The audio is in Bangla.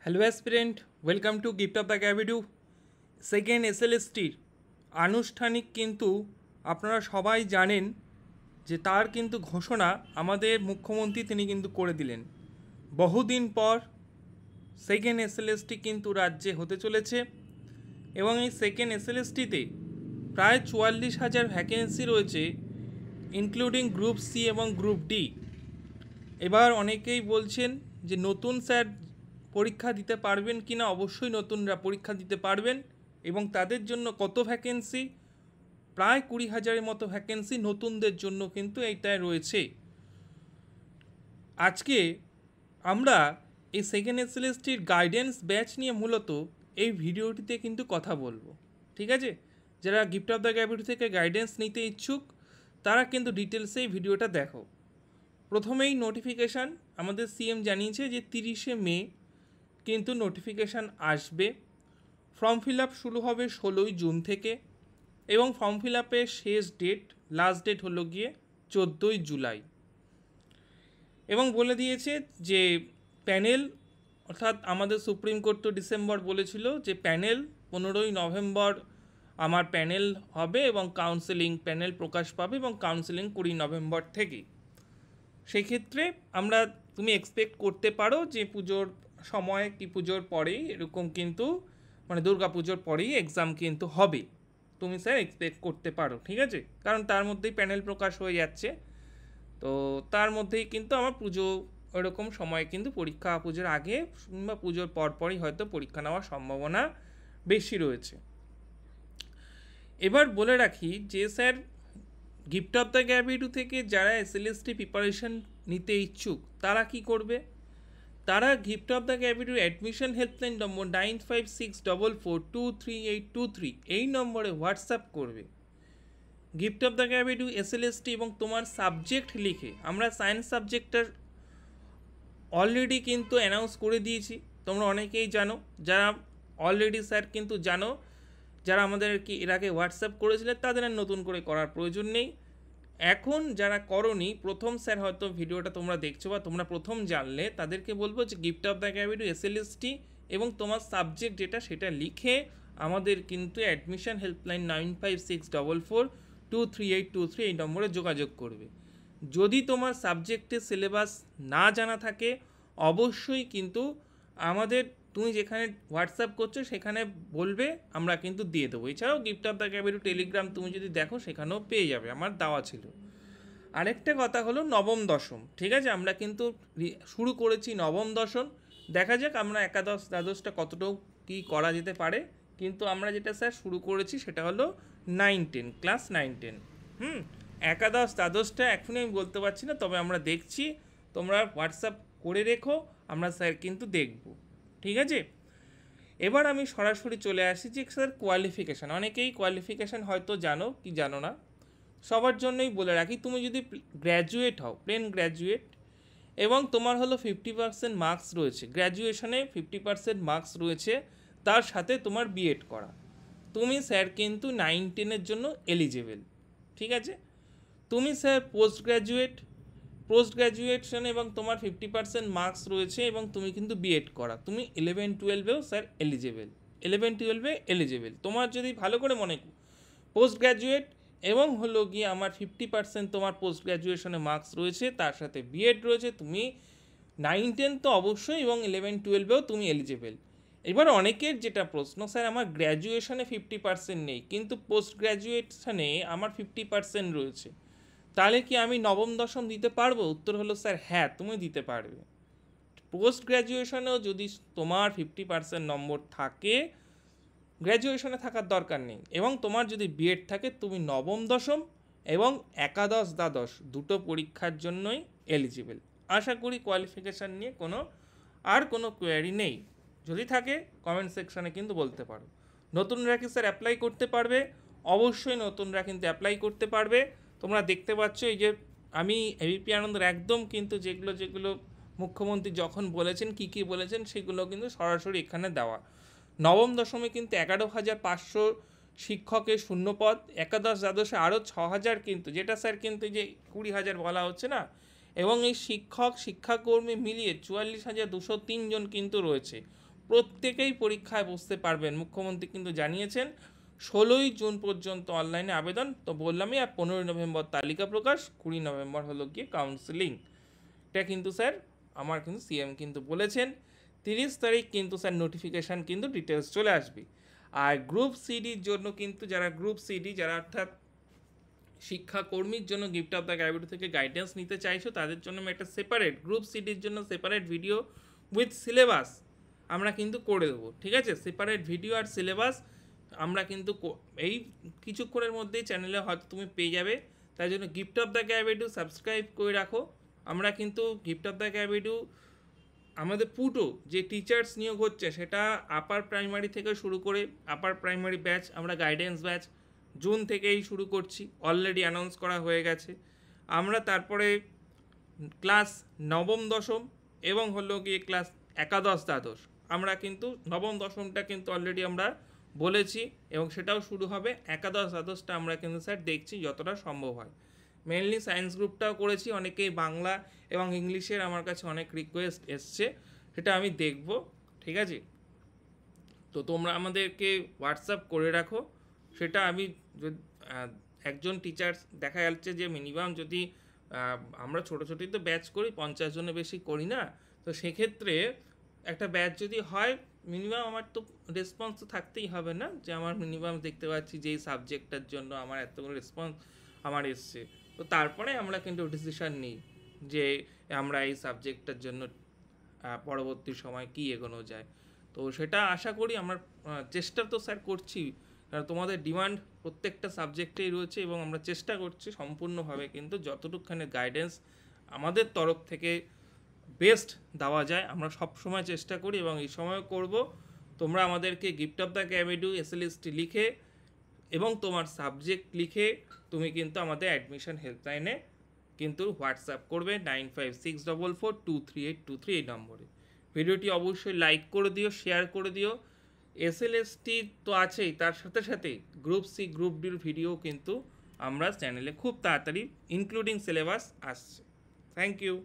Hello aspirant, welcome to gift of the ক্যাবিডু। সেকেন্ড এসএলএসটির আনুষ্ঠানিক কিন্তু আপনারা সবাই জানেন যে তার কিন্তু ঘোষণা আমাদের মুখ্যমন্ত্রী তিনি কিন্তু করে দিলেন। বহুদিন পর সেকেন্ড এসএলএসটি কিন্তু রাজ্যে হতে চলেছে এবং এই সেকেন্ড এসএলএসটিতে প্রায় 44,000 ভ্যাকেন্সি রয়েছে, ইনক্লুডিং গ্রুপ সি এবং গ্রুপ ডি। এবার অনেকেই বলছেন যে নতুন স্যার পরীক্ষা দিতে পারবেন কি না। অবশ্যই নতুনরা পরীক্ষা দিতে পারবেন এবং তাদের জন্য কত ভ্যাকেন্সি, প্রায় 20,000-এর মতো ভ্যাকেন্সি নতুনদের জন্য কিন্তু এইটায় রয়েছে। আজকে আমরা এই সেকেন্ড এসএলএসটির গাইডেন্স ব্যাচ নিয়ে মূলত এই ভিডিওটিতে কিন্তু কথা বলবো, ঠিক আছে? যারা গিফট অফ দ্য ক্যাবিডু থেকে গাইডেন্স নিতে ইচ্ছুক তারা কিন্তু ডিটেলসে এই ভিডিওটা দেখো। প্রথমেই নোটিফিকেশান আমাদের সিএম জানিয়েছে যে 30শে মে কিন্তু নোটিফিকেশান আসবে। ফর্ম ফিল আপ শুরু হবে 16ই জুন থেকে এবং ফর্ম ফিল আপের শেষ ডেট, লাস্ট ডেট হলো গিয়ে 14ই জুলাই। এবং বলে দিয়েছে যে প্যানেল, অর্থাৎ আমাদের সুপ্রিম কোর্ট তো ডিসেম্বর বলেছিল যে প্যানেল 15ই নভেম্বর আমার প্যানেল হবে এবং কাউন্সেলিং প্যানেল প্রকাশ পাবে এবং কাউন্সেলিং 20 নভেম্বর থেকে। সেক্ষেত্রে তুমি এক্সপেক্ট করতে পারো যে পুজোর সময় কি পুজোর পরেই এরকম কিন্তু দুর্গা পুজোর পরেই এক্সাম কিন্তু হবে, তুমি স্যার এক্সপেক্ট করতে পারো, ঠিক আছে? কারণ তার মধ্যেই প্যানেল প্রকাশ হয়ে যাচ্ছে, তো তার মধ্যেই কিন্তু আমার পুজো ওরকম সময় কিন্তু পরীক্ষা পুজোর আগে কিংবা পুজোর পরপরই হয়তো পরীক্ষা নেওয়ার সম্ভাবনা বেশি রয়েছে। এবার বলে রাখি যে স্যার গিফট অফ দ্য ক্যাবিডু থেকে যারা এসএলএসটি প্রিপারেশন নিতে ইচ্ছুক তারা কি করবে? তারা গিফট অফ দ্য ক্যাবিডুর অ্যাডমিশন হেল্পলাইন নম্বর 9564423823 এই নম্বরে হোয়াটসঅ্যাপ করবে গিফট অফ দ্য ক্যাবিডু এসএলএসটি এবং তোমার সাবজেক্ট লিখে। আমরা সায়েন্স সাবজেক্টটা অলরেডি কিন্তু অ্যানাউন্স করে দিয়েছি, তোমরা অনেকেই জানো। যারা অলরেডি স্যার কিন্তু জানো, যারা আমাদের কি এর আগে হোয়াটসঅ্যাপ করেছিলেন তাদের আর নতুন করে করার প্রয়োজন নেই। এখন যারা করনি, প্রথম স্যার হয়তো ভিডিওটা তোমরা দেখছো বা তোমরা প্রথম জানলে, তাদেরকে বলবো যে গিফট অফ দ্য ক্যাবিডু এসএলএসটি এবং তোমার সাবজেক্ট যেটা সেটা লিখে আমাদের কিন্তু অ্যাডমিশন হেল্পলাইন 9564423823 এই নম্বরে যোগাযোগ করবে। যদি তোমার সাবজেক্টের সিলেবাস না জানা থাকে অবশ্যই কিন্তু আমাদের, তুমি যেখানে হোয়াটসঅ্যাপ করছো সেখানে বলবে, আমরা কিন্তু দিয়ে দেবো। এছাড়াও গিফট অফ দ্য ক্যাবিডু টেলিগ্রাম তুমি যদি দেখো সেখানেও পেয়ে যাবে, আমার দেওয়া ছিল। আরেকটা কথা হলো নবম দশম, ঠিক আছে? আমরা কিন্তু শুরু করেছি নবম দশম, দেখা যাক আমরা একাদশ দ্বাদশটা কতটুকু কী করা যেতে পারে। কিন্তু আমরা যেটা স্যার শুরু করেছি সেটা হলো 9-10, ক্লাস 9-10। একাদশ দ্বাদশটা এখনই আমি বলতে পারছি না, তবে আমরা দেখছি, তোমরা হোয়াটসঅ্যাপ করে রেখো, আমরা স্যার কিন্তু দেখব, ঠিক আছে? এবার আমি সরাসরি চলে আসি যে স্যার কোয়ালিফিকেশান। অনেকেই কোয়ালিফিকেশান হয়তো জানো কি জানো না, সবার জন্যই বলে রাখি। তুমি যদি গ্র্যাজুয়েট হও, প্লেন গ্র্যাজুয়েট, এবং তোমার হলো 50% মার্কস রয়েছে, গ্র্যাজুয়েশনে 50% মার্কস রয়েছে, তার সাথে তোমার বিএড করা, তুমি স্যার কিন্তু 9-10-এর জন্য এলিজেবল, ঠিক আছে? তুমি স্যার পোস্ট গ্র্যাজুয়েশন এবং তোমার 50% মার্কস রয়েছে এবং তুমি কিন্তু বিএড করা, তুমি 11-12-এও স্যার এলিজেবল, 11-12-এ এলিজেবল। তোমার যদি ভালো করে মনে পোস্ট গ্র্যাজুয়েট এবং হলো গিয়ে আমার 50% তোমার পোস্ট গ্র্যাজুয়েশনে মার্কস রয়েছে, তার সাথে বিএড রয়েছে, তুমি 9-10 তো অবশ্যই এবং 11-12-এও তুমি এলিজেবল। এবার অনেকের যেটা প্রশ্ন, স্যার আমার গ্র্যাজুয়েশনে 50% নেই কিন্তু পোস্ট গ্র্যাজুয়েশনে আমার 50% রয়েছে, তাহলে কি আমি নবম দশম দিতে পারবো? উত্তর হলো স্যার হ্যাঁ, তুমি দিতে পারবে। পোস্ট গ্র্যাজুয়েশনেও যদি তোমার 50% নম্বর থাকে, গ্র্যাজুয়েশনে থাকার দরকার নেই, এবং তোমার যদি বিএড থাকে, তুমি নবম দশম এবং একাদশ দ্বাদশ দুটো পরীক্ষার জন্যই এলিজিবল। আশা করি কোয়ালিফিকেশান নিয়ে কোনো কোয়ারি নেই। যদি থাকে কমেন্ট সেকশানে কিন্তু বলতে পারো। নতুনরা কি স্যার অ্যাপ্লাই করতে পারবে? অবশ্যই নতুনরা কিন্তু অ্যাপ্লাই করতে পারবে। তোমরা দেখতে পাচ্ছ এই যে আমি এবিপি আনন্দের একদম কিন্তু যেগুলো মুখ্যমন্ত্রী যখন বলেছেন কী বলেছেন সেগুলো কিন্তু সরাসরি এখানে দেওয়া। নবম দশমে কিন্তু 11,500 শিক্ষকের শূন্যপদ, একাদশ দ্বাদশে আরও 6,000 কিন্তু, যেটা স্যার কিন্তু যে 20,000 বলা হচ্ছে না, এবং এই শিক্ষাকর্মী মিলিয়ে 44,203 জন কিন্তু রয়েছে। প্রত্যেকেই পরীক্ষায় বসতে পারবেন। মুখ্যমন্ত্রী কিন্তু জানিয়েছেন 16ই জুন পর্যন্ত অনলাইনে আবেদন। তো বললামই, আর 15ই নভেম্বর তালিকা প্রকাশ, 20 নভেম্বর হলো গিয়ে কাউন্সেলিং। এটা কিন্তু স্যার আমার কিন্তু সিএম কিন্তু বলেছেন। 30 তারিখ কিন্তু স্যার নোটিফিকেশান কিন্তু ডিটেলস চলে আসবে। আর গ্রুপ সিডির জন্য কিন্তু যারা গ্রুপ সিডি, যারা অর্থাৎ শিক্ষাকর্মীর জন্য গিফট অফ দ্য গ্র্যাভিটি থেকে গাইডেন্স নিতে চাইছো, তাদের জন্য আমি একটা সেপারেট গ্রুপ সিডির জন্য সেপারেট ভিডিও উইথ সিলেবাস আমরা কিন্তু করে দেবো। ঠিক আছে, সেপারেট ভিডিও আর সিলেবাস আমরা কিন্তু এই কিছুক্ষণের মধ্যেই চ্যানেলে হয়তো তুমি পেয়ে যাবে। তাই জন্য gift of the gravity subscribe করে রাখো। আমরা কিন্তু গিফট অফ দ্য গ্র্যাভিটি আমাদের পুটো যে টিচার্স নিয়োগ হচ্ছে, সেটা আপার প্রাইমারি থেকে শুরু করে আপার প্রাইমারি ব্যাচ আমরা গাইডেন্স ব্যাচ জুন থেকেই শুরু করছি, অলরেডি অ্যানাউন্স করা হয়ে গেছে। আমরা তারপরে ক্লাস নবম দশম এবং হলো গিয়ে ক্লাস একাদশ দ্বাদশ, আমরা কিন্তু নবম দশমটা কিন্তু অলরেডি আমরা বলেছি এবং সেটাও শুরু হবে। একাদশ দ্বাদশটা আমরা কিন্তু স্যার দেখছি যতটা সম্ভব হয়। মেনলি সায়েন্স গ্রুপটাও করেছি, অনেকেই বাংলা এবং ইংলিশের আমার কাছে অনেক রিকোয়েস্ট এসছে, সেটা আমি দেখব। ঠিক আছে, তো তোমরা আমাদেরকে হোয়াটসঅ্যাপ করে রাখো। সেটা আমি একজন টিচার দেখা যাচ্ছে যে মিনিমাম যদি আমরা ছোটো ছোটোই তো ব্যাচ করি, 50 জনের বেশি করি না, তো সেক্ষেত্রে একটা ব্যাচ যদি হয় মিনিমাম আমার তো রেসপন্স তো থাকতেই হবে না, যে আমার মিনিমাম দেখতে পাচ্ছি যে এই সাবজেক্টটার জন্য আমার এতগুলো রেসপন্স আমার এসছে। তো তারপরে আমরা কিন্তু ডিসিশান নিই যে আমরা এই সাবজেক্টটার জন্য পরবর্তী সময় কী এগোনো যায়। তো সেটা আশা করি আমরা চেষ্টা তো স্যার করছি, কারণ তোমাদের ডিমান্ড প্রত্যেকটা সাবজেক্টেই রয়েছে এবং আমরা চেষ্টা করছি সম্পূর্ণভাবে কিন্তু যতটুকখানি গাইডেন্স আমাদের তরফ থেকে বেস্ট দেওয়া যায় আমরা সব সময় চেষ্টা করি এবং এই সময়ও করব। তোমরা আমাদেরকে gift of the gravity SLST লিখে এবং তোমার সাবজেক্ট লিখে তুমি কিন্তু আমাদের অ্যাডমিশন হেল্পলাইনে কিন্তু হোয়াটসঅ্যাপ করবে 9564423823 এই নম্বরে। ভিডিওটি অবশ্যই লাইক করে দিও, শেয়ার করে দিও। এসএলএসটি তো আছেই, তার সাথে সাথে গ্রুপ সি গ্রুপ ডির ভিডিও কিন্তু আমরা চ্যানেলে খুব তাড়াতাড়ি ইনক্লুডিং সিলেবাস আসছে। Thank you.